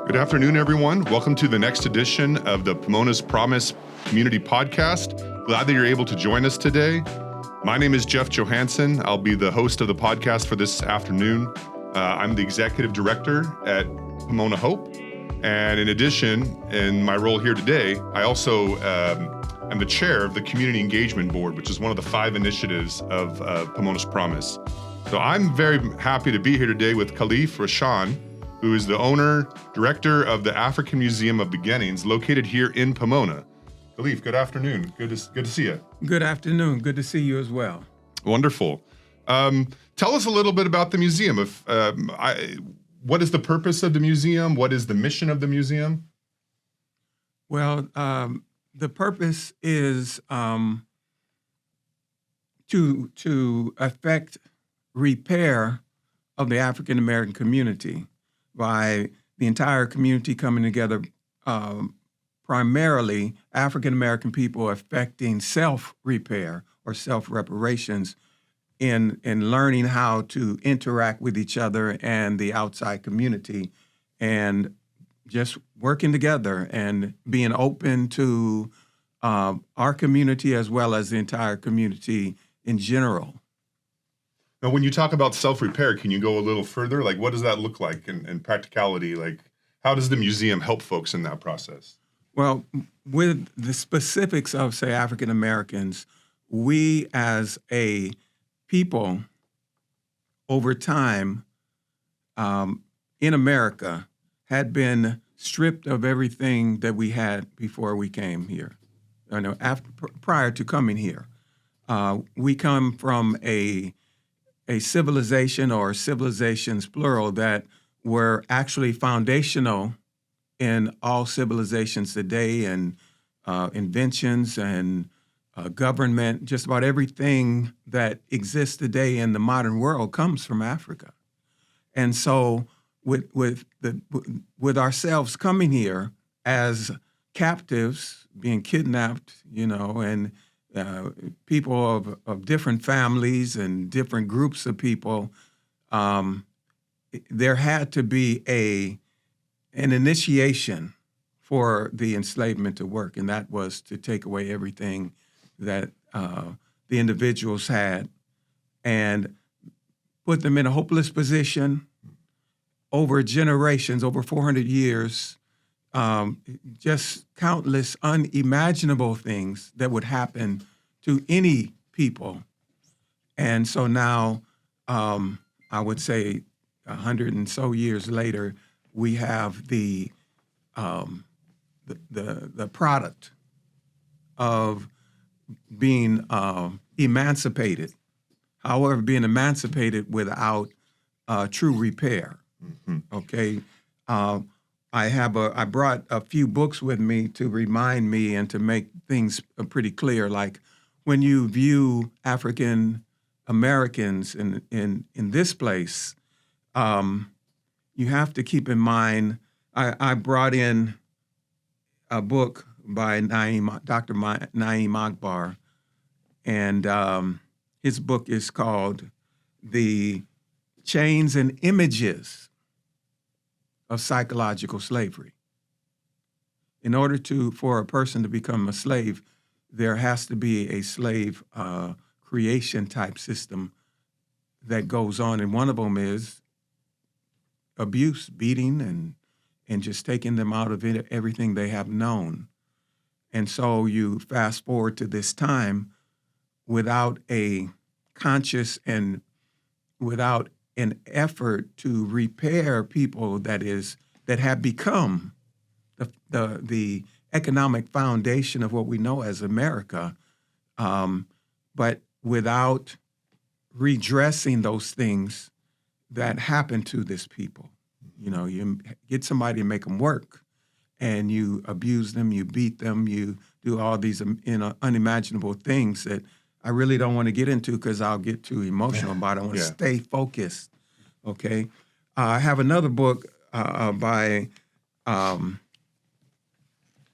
Good afternoon, everyone. Welcome to the next edition of the Pomona Promise Community Podcast. Glad that you're able to join us today. My name is Jeff Johannsen. I'll be the host of the podcast for this afternoon. I'm the executive director at Pomona Hope. And in addition, in my role here today, I also am the chair of the Community Engagement Board, which is one of the 5 initiatives of Pomona's Promise. So I'm very happy to be here today with Khalif Rasshan, who is the owner, director of the African Museum of Beginnings, located here in Pomona. Khalif, good afternoon. Good to see you. Good afternoon. Good to see you as well. Wonderful. Tell us a little bit about the museum. What is the purpose of the museum? What is the mission of the museum? Well, the purpose is to affect repair of the African American community by the entire community coming together, primarily African American people affecting self-repair or self-reparations in learning how to interact with each other and the outside community, and just working together and being open to our community as well as the entire community in general. Now, when you talk about self-repair, can you go a little further? Like, what does that look like in practicality? Like, how does the museum help folks in that process? Well, with the specifics of, say, African Americans, we as a people over time in America had been stripped of everything that we had before we came here. Prior to coming here, we come from a civilization or civilizations plural that were actually foundational in all civilizations today, and inventions and government. Just about everything that exists today in the modern world comes from Africa. And so with ourselves coming here as captives, being kidnapped, and people of different families and different groups of people, there had to be an initiation for the enslavement to work, and that was to take away everything that the individuals had and put them in a hopeless position over generations, over 400 years, just countless unimaginable things that would happen to any people. And so now, I would say 100 and so years later, we have the product of being emancipated. However, being emancipated without true repair. Mm-hmm. Okay. I brought a few books with me to remind me and to make things pretty clear. Like when you view African Americans in this place, you have to keep in mind. I brought in a book by Dr. Naeem Akbar, and his book is called "The Chains and Images of Psychological Slavery." In order for a person to become a slave, there has to be a slave creation type system that goes on, and one of them is abuse, beating, and just taking them out of everything they have known. And so you fast forward to this time without a conscious and without an effort to repair people that have become the economic foundation of what we know as America, but without redressing those things that happen to this people. You get somebody and make them work, and you abuse them, you beat them, you do all these unimaginable things that I really don't want to get into because I'll get too emotional about it. I want to stay focused, okay? I have another book by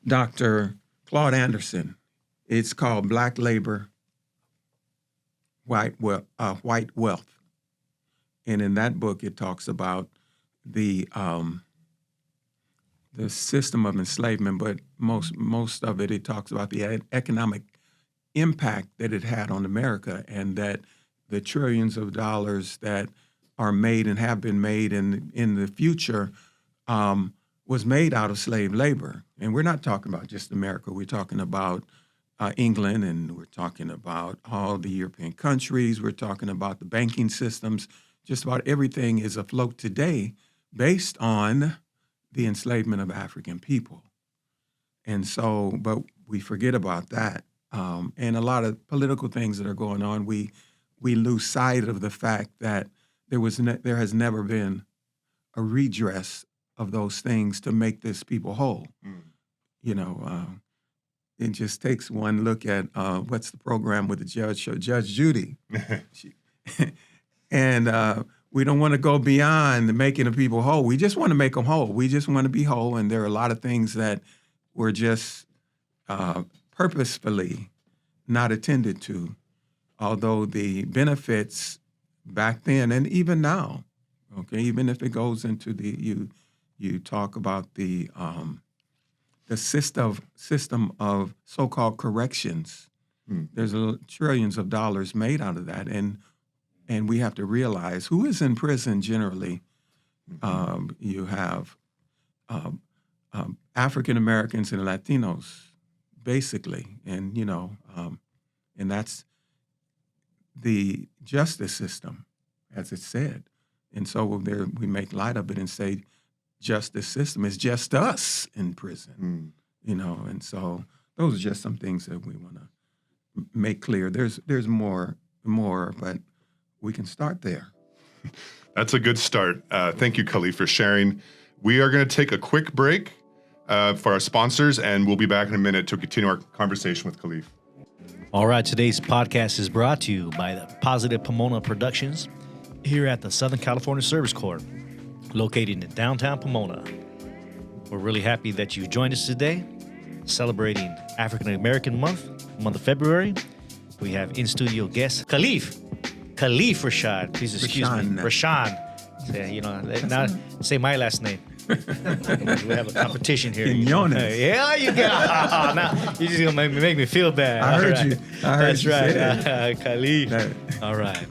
Dr. Claude Anderson. It's called Black Labor, White Wealth. And in that book, it talks about the the system of enslavement, but most of it talks about the economic impact that it had on America, and that the trillions of dollars that are made and have been made in the future was made out of slave labor. And we're not talking about just America. We're talking about England, and we're talking about all the European countries. We're talking about the banking systems. Just about everything is afloat today based on the enslavement of African people. And so, but we forget about that. And a lot of political things that are going on, we lose sight of the fact that there has never been a redress of those things to make this people whole. You know, it just takes one look at what's the program with the judge show, Judge Judy. And we don't want to go beyond making the people whole. We just want to make them whole. We just want to be whole. And there are a lot of things that were just purposefully not attended to, although the benefits back then and even now, okay, even if it goes into you talk about the system of so-called corrections. There's trillions of dollars made out of that, and we have to realize who is in prison generally. You have African Americans and Latinos, basically, and and that's the justice system, as it said. And so we make light of it and say, justice system is just us in prison, and so those are just some things that we want to make clear. There's more, but we can start there. That's a good start. Thank you, Khalif, for sharing. We are going to take a quick break for our sponsors, and we'll be back in a minute to continue our conversation with Khalif. All right, today's podcast is brought to you by the Positive Pomona Productions here at the Southern California Service Corp, located in downtown Pomona. We're really happy that you joined us today, celebrating African American month of February. We have in-studio guest Khalif Rasshan. Please excuse me. Rasshan. Now say my last name. We have a competition here. Quiñones. Yeah, you got. Now you're just gonna make me feel bad. I heard you. That's right, say Khalif. All right.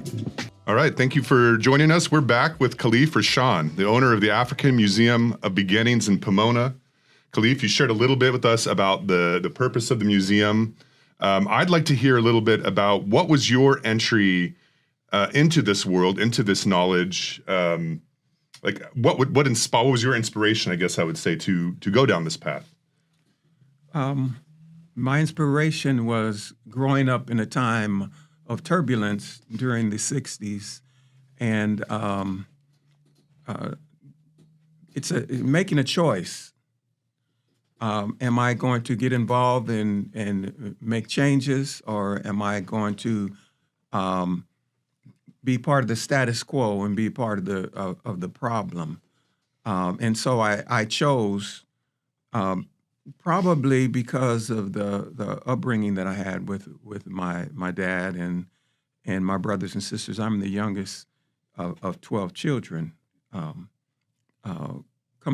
All right, thank you for joining us. We're back with Khalif Rasshan, the owner of the African Museum of Beginnings in Pomona. Khalif, you shared a little bit with us about the purpose of the museum. I'd like to hear a little bit about what was your entry into this world, into this knowledge. What was your inspiration, I guess I would say, to go down this path? My inspiration was growing up in a time of turbulence during the 60s, and it's making a choice. Am I going to get involved and make changes, or am I going to be part of the status quo and be part of the problem? And so I chose, probably because of the upbringing that I had with my dad and my brothers and sisters. I'm the youngest of 12 children coming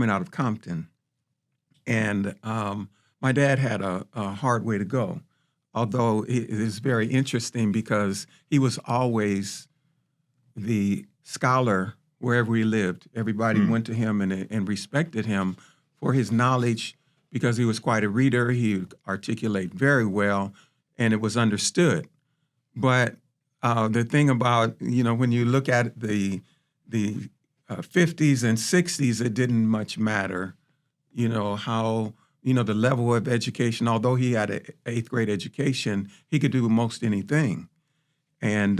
out of Compton. And my dad had a hard way to go, although it is very interesting because he was always the scholar wherever he lived. Everybody went to him and respected him for his knowledge, because he was quite a reader. He would articulate very well, and it was understood. But the thing about, when you look at the 50s and 60s, it didn't much matter, how, the level of education. Although he had an 8th grade education, he could do most anything. And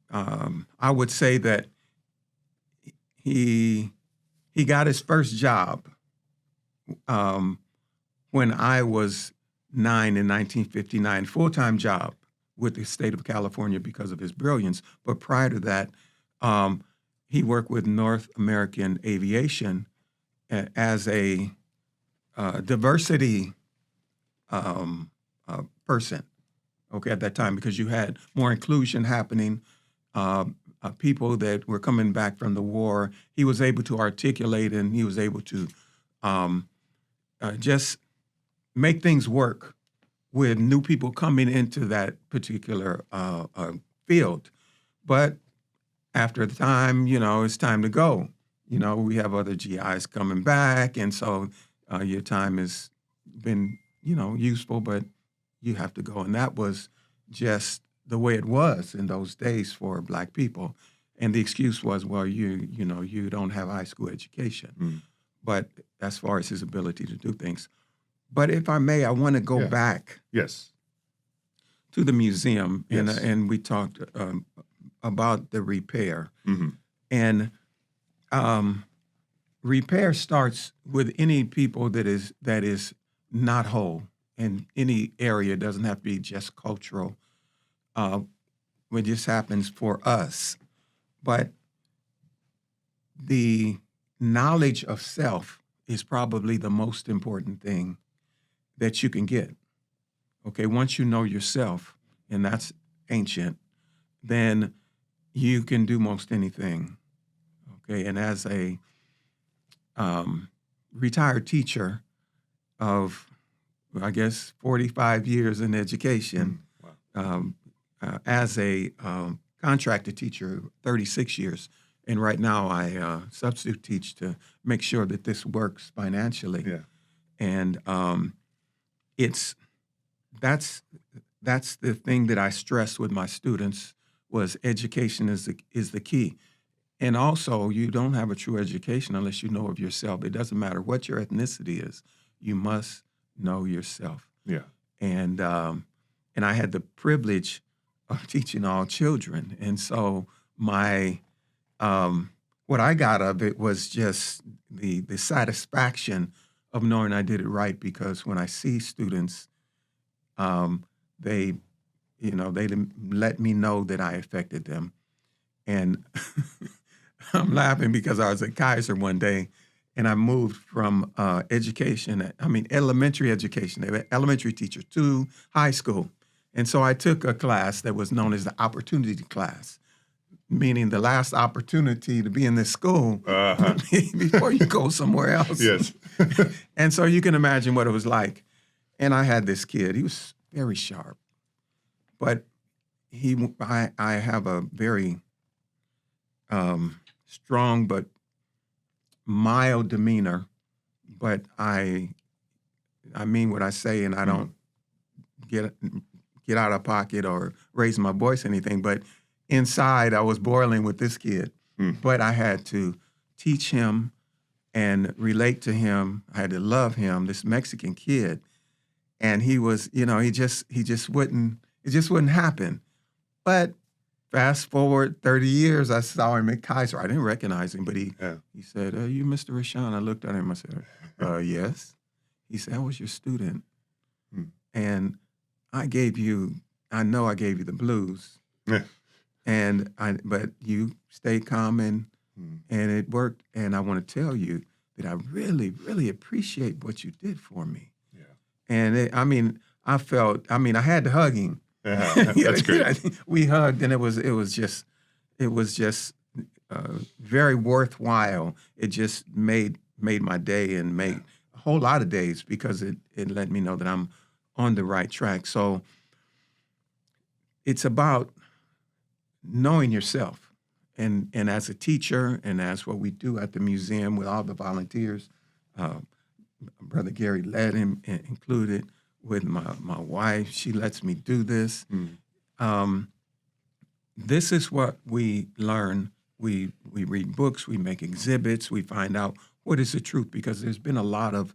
I would say that he got his first job when I was 9 in 1959, full-time job with the state of California because of his brilliance. But prior to that, he worked with North American Aviation as a diversity person, okay, at that time, because you had more inclusion happening. people that were coming back from the war. He was able to articulate, and he was able to just make things work with new people coming into that particular field. But after the time, it's time to go. We have other GIs coming back, and so your time has been, useful, but you have to go. And that was just the way it was in those days for Black people. And the excuse was, well, you don't have high school education. But as far as his ability to do things. But if I may, I want to go back to the museum, and we talked about the repair. And repair starts with any people that is not whole in any area. It doesn't have to be just cultural. It just happens for us. But the knowledge of self is probably the most important thing that you can get. Okay, once you know yourself, and that's ancient, then you can do most anything. Okay, and as a retired teacher of, I guess, 45 years in education, as a contracted teacher, 36 years, and right now I substitute teach to make sure that this works financially. And that's the thing that I stress with my students, was education is the key. And also, you don't have a true education unless you know of yourself. It doesn't matter what your ethnicity is. You must know yourself. And I had the privilege of teaching all children. And so what I got of it was just the satisfaction of knowing I did it right, because when I see students, they let me know that I affected them. And I'm laughing because I was at Kaiser one day, and I moved from elementary education, elementary teacher, to high school. And so I took a class that was known as the opportunity class, meaning the last opportunity to be in this school before you go somewhere else. And so you can imagine what it was like. And I had this kid. He was very sharp, but I have a very strong but mild demeanor. But I mean what I say, and I don't get out of pocket or raise my voice or anything. But inside, I was boiling with this kid. But I had to teach him and relate to him. I had to love him, this Mexican kid. And he was, it just wouldn't happen. But fast forward 30 years, I saw him at Kaiser. I didn't recognize him, but he said, "Are you Mr. Rasshan?" I looked at him. I said, "Yes." He said, "I was your student. And I know I gave you the blues. But you stayed calm and it worked. And I want to tell you that I really, really appreciate what you did for me." And I had to hug him. That's great. We hugged, and it was just very worthwhile. It just made my day, and made a whole lot of days, because it let me know that I'm on the right track. So it's about knowing yourself, and as a teacher, and as what we do at the museum with all the volunteers. Brother Gary led him, included with my wife. She lets me do this. This is what we learn. We read books, we make exhibits, we find out what is the truth, because there's been a lot of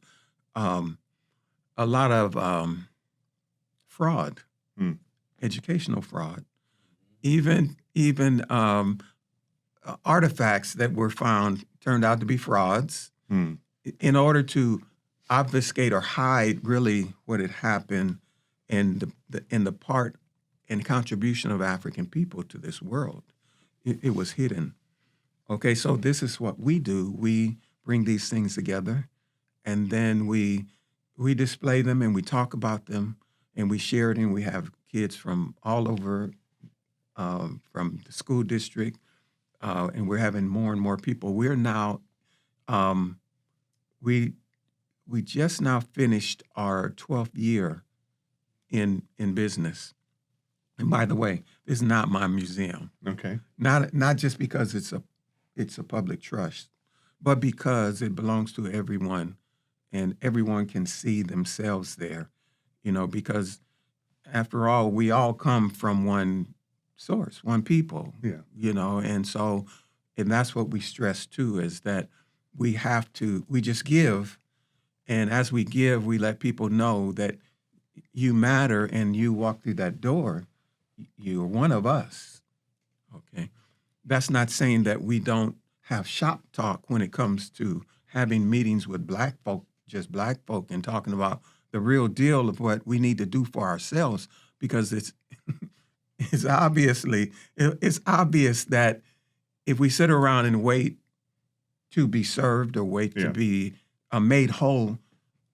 fraud, educational fraud, even artifacts that were found turned out to be frauds in order to obfuscate or hide really what had happened in the part and contribution of African people to this world. It was hidden. Okay, so this is what we do. We bring these things together, and then we display them, and we talk about them, and we share it, and we have kids from all over, from the school district, and we're having more and more people. We're now, we just now finished our 12th year in business. And by the way, it's not my museum. Okay. Not just because it's a public trust, but because it belongs to everyone, and everyone can see themselves there. Because after all, we all come from one source, one people. Yeah. And that's what we stress too, is that we just give. And as we give, we let people know that you matter, and you walk through that door, you're one of us. Okay. That's not saying that we don't have shop talk when it comes to having meetings with Black folk, just Black folk, and talking about the real deal of what we need to do for ourselves, because it's obvious that if we sit around and wait to be served or wait to be made whole,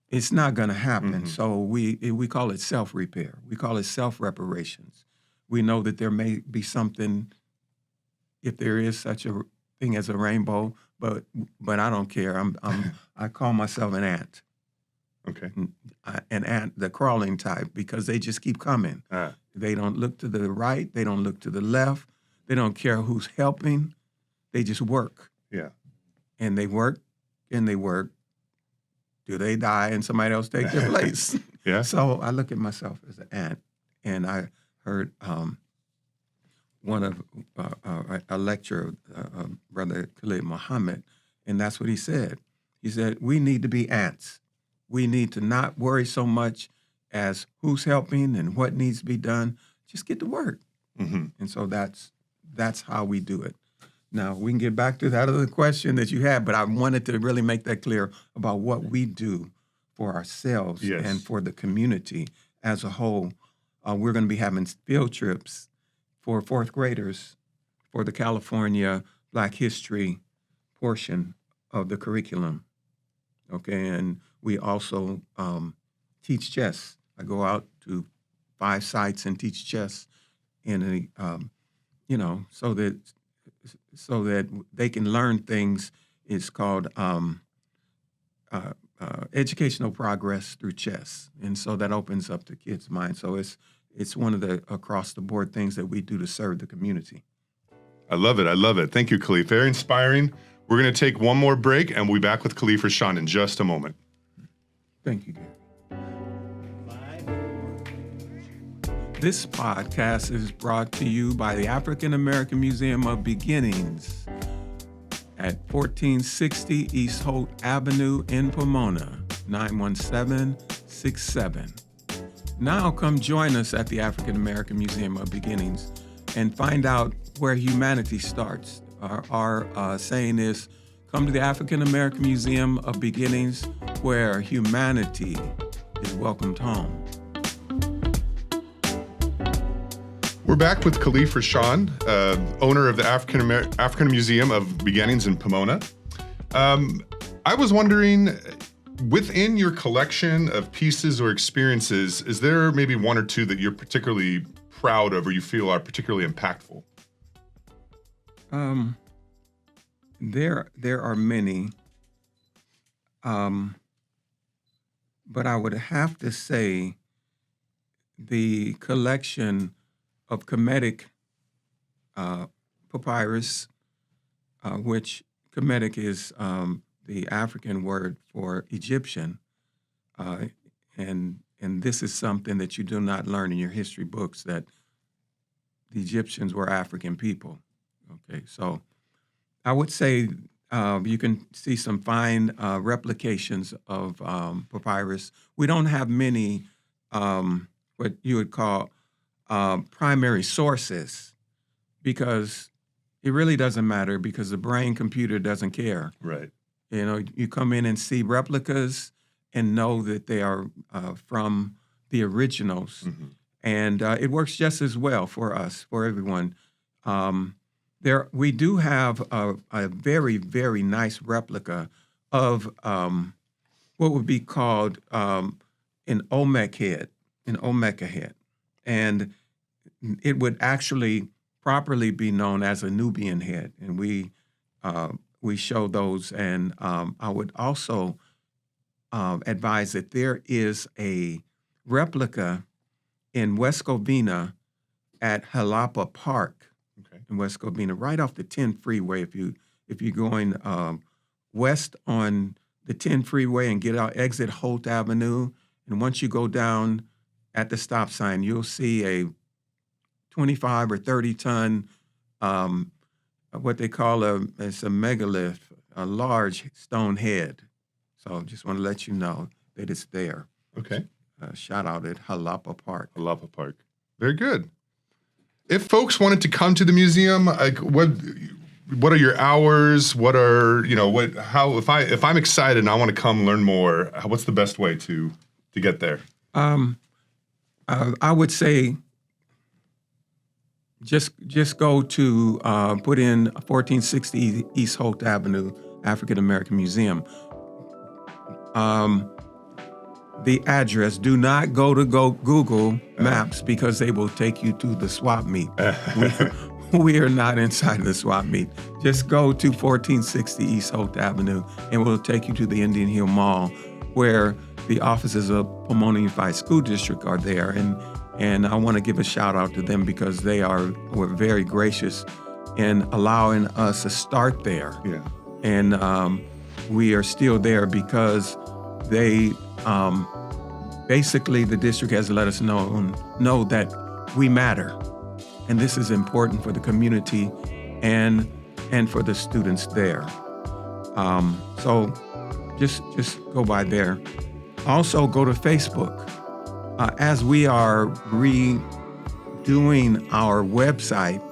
it's not going to happen. Mm-hmm. So we call it self-repair. We call it self-reparations. We know that there may be something, if there is such a thing as a rainbow, but I don't care. I call myself an ant. Okay. An ant, the crawling type, because they just keep coming. They don't look to the right. They don't look to the left. They don't care who's helping. They just work. Yeah. And they work and they work. Do they die and somebody else take their place? Yeah. So I look at myself as an ant, and I heard a lecture of Brother Khalif Muhammad, and that's what he said. He said, we need to be ants. We need to not worry so much as who's helping and what needs to be done. Just get to work. Mm-hmm. And so that's how we do it. Now, we can get back to that other question that you had, but I wanted to really make that clear about what we do for ourselves and for the community as a whole. We're going to be having field trips for fourth graders for the California Black History portion of the curriculum. Okay, and we also teach chess. I go out to 5 sites and teach chess in so that they can learn things. It's called educational progress through chess, and so that opens up the kids' mind. So it's one of the across the board things that we do to serve the community. I love it. I love it. Thank you, Khalif. Very inspiring. We're going to take one more break, and we'll be back with Khalif Rasshan in just a moment. Thank you, Gary. This podcast is brought to you by the African American Museum of Beginnings at 1460 East Holt Avenue in Pomona, 91767. Now come join us at the African American Museum of Beginnings and find out where humanity starts. Our saying is, come to the African American Museum of Beginnings where humanity is welcomed home. We're back with Khalif Rasshan, owner of the African Museum of Beginnings in Pomona. I was wondering, within your collection of pieces or experiences, is there maybe one or two that you're particularly proud of or you feel are particularly impactful? There are many, but I would have to say the collection of Kemetic papyrus, which Kemetic is the African word for Egyptian, and this is something that you do not learn in your history books, that the Egyptians were African people. Okay, so I would say you can see some fine replications of papyrus. We don't have many what you would call primary sources, because it really doesn't matter, because the brain computer doesn't care. Right. You know, you come in and see replicas and know that they are from the originals. Mm-hmm. And it works just as well for us, for everyone. We do have a very, very nice replica of what would be called an Olmec head, And it would actually properly be known as a Nubian head, and we show those. And I would also advise that there is a replica in West Covina at Jalapa Park in West Covina, right off the 10 freeway. If you're going west on the 10 freeway and get out, exit Holt Avenue, and once you go down at the stop sign, you'll see a 25 or 30 ton, what they call it's a megalith, a large stone head. So just want to let you know that it's there. Okay. Shout out at Jalapa Park. Jalapa Park. Very good. If folks wanted to come to the museum, like what are your hours? What are, if I'm excited and I want to come learn more, what's the best way to get there? I would say just go to put in 1460 East Holt Avenue, African American Museum. The address, do not go to Google Maps because they will take you to the swap meet. We are not inside of the swap meet. Just go to 1460 East Holt Avenue and we'll take you to the Indian Hill Mall where the offices of Pomona Unified School District are there. And I want to give a shout out to them because they were very gracious in allowing us to start there. Yeah. And we are still there because they basically the district has let us know that we matter, and this is important for the community and for the students there. So just go by there. Also go to Facebook. As we are redoing our website,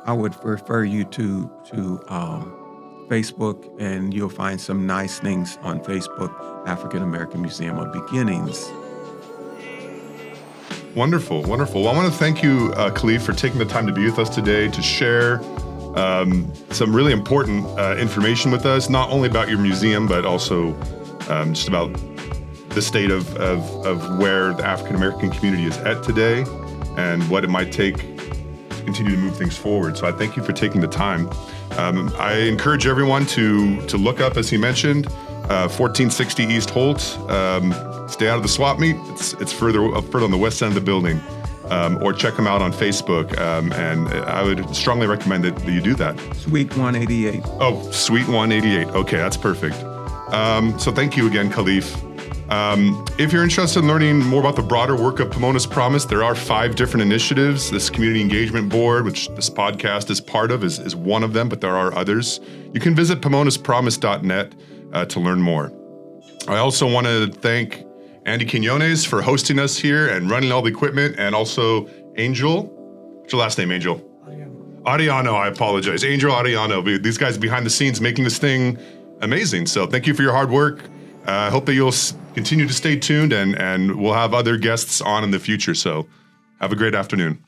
I would refer you to Facebook, and you'll find some nice things on Facebook, African American Museum of Beginnings. Wonderful, wonderful. Well, I want to thank you, Khalif, for taking the time to be with us today to share some really important information with us, not only about your museum, but also just about the state of where the African American community is at today and what it might take to continue to move things forward. So I thank you for taking the time. I encourage everyone to look up, as he mentioned, 1460 East Holt. Stay out of the swap meet. It's further on the west end of the building. Or check them out on Facebook. And I would strongly recommend that you do that. Suite 188. Oh, Suite 188. Okay, that's perfect. So thank you again, Khalif. If you're interested in learning more about the broader work of Pomona's Promise, there are 5 different initiatives. This Community Engagement Board, which this podcast is part of, is one of them, but there are others. You can visit PomonasPromise.net to learn more. I also want to thank Andy Quiñones for hosting us here and running all the equipment, and also Angel. What's your last name, Angel? Arellano, I apologize. Angel Arellano. These guys behind the scenes making this thing amazing. So thank you for your hard work. I hope that you'll continue to stay tuned, and we'll have other guests on in the future. So have a great afternoon.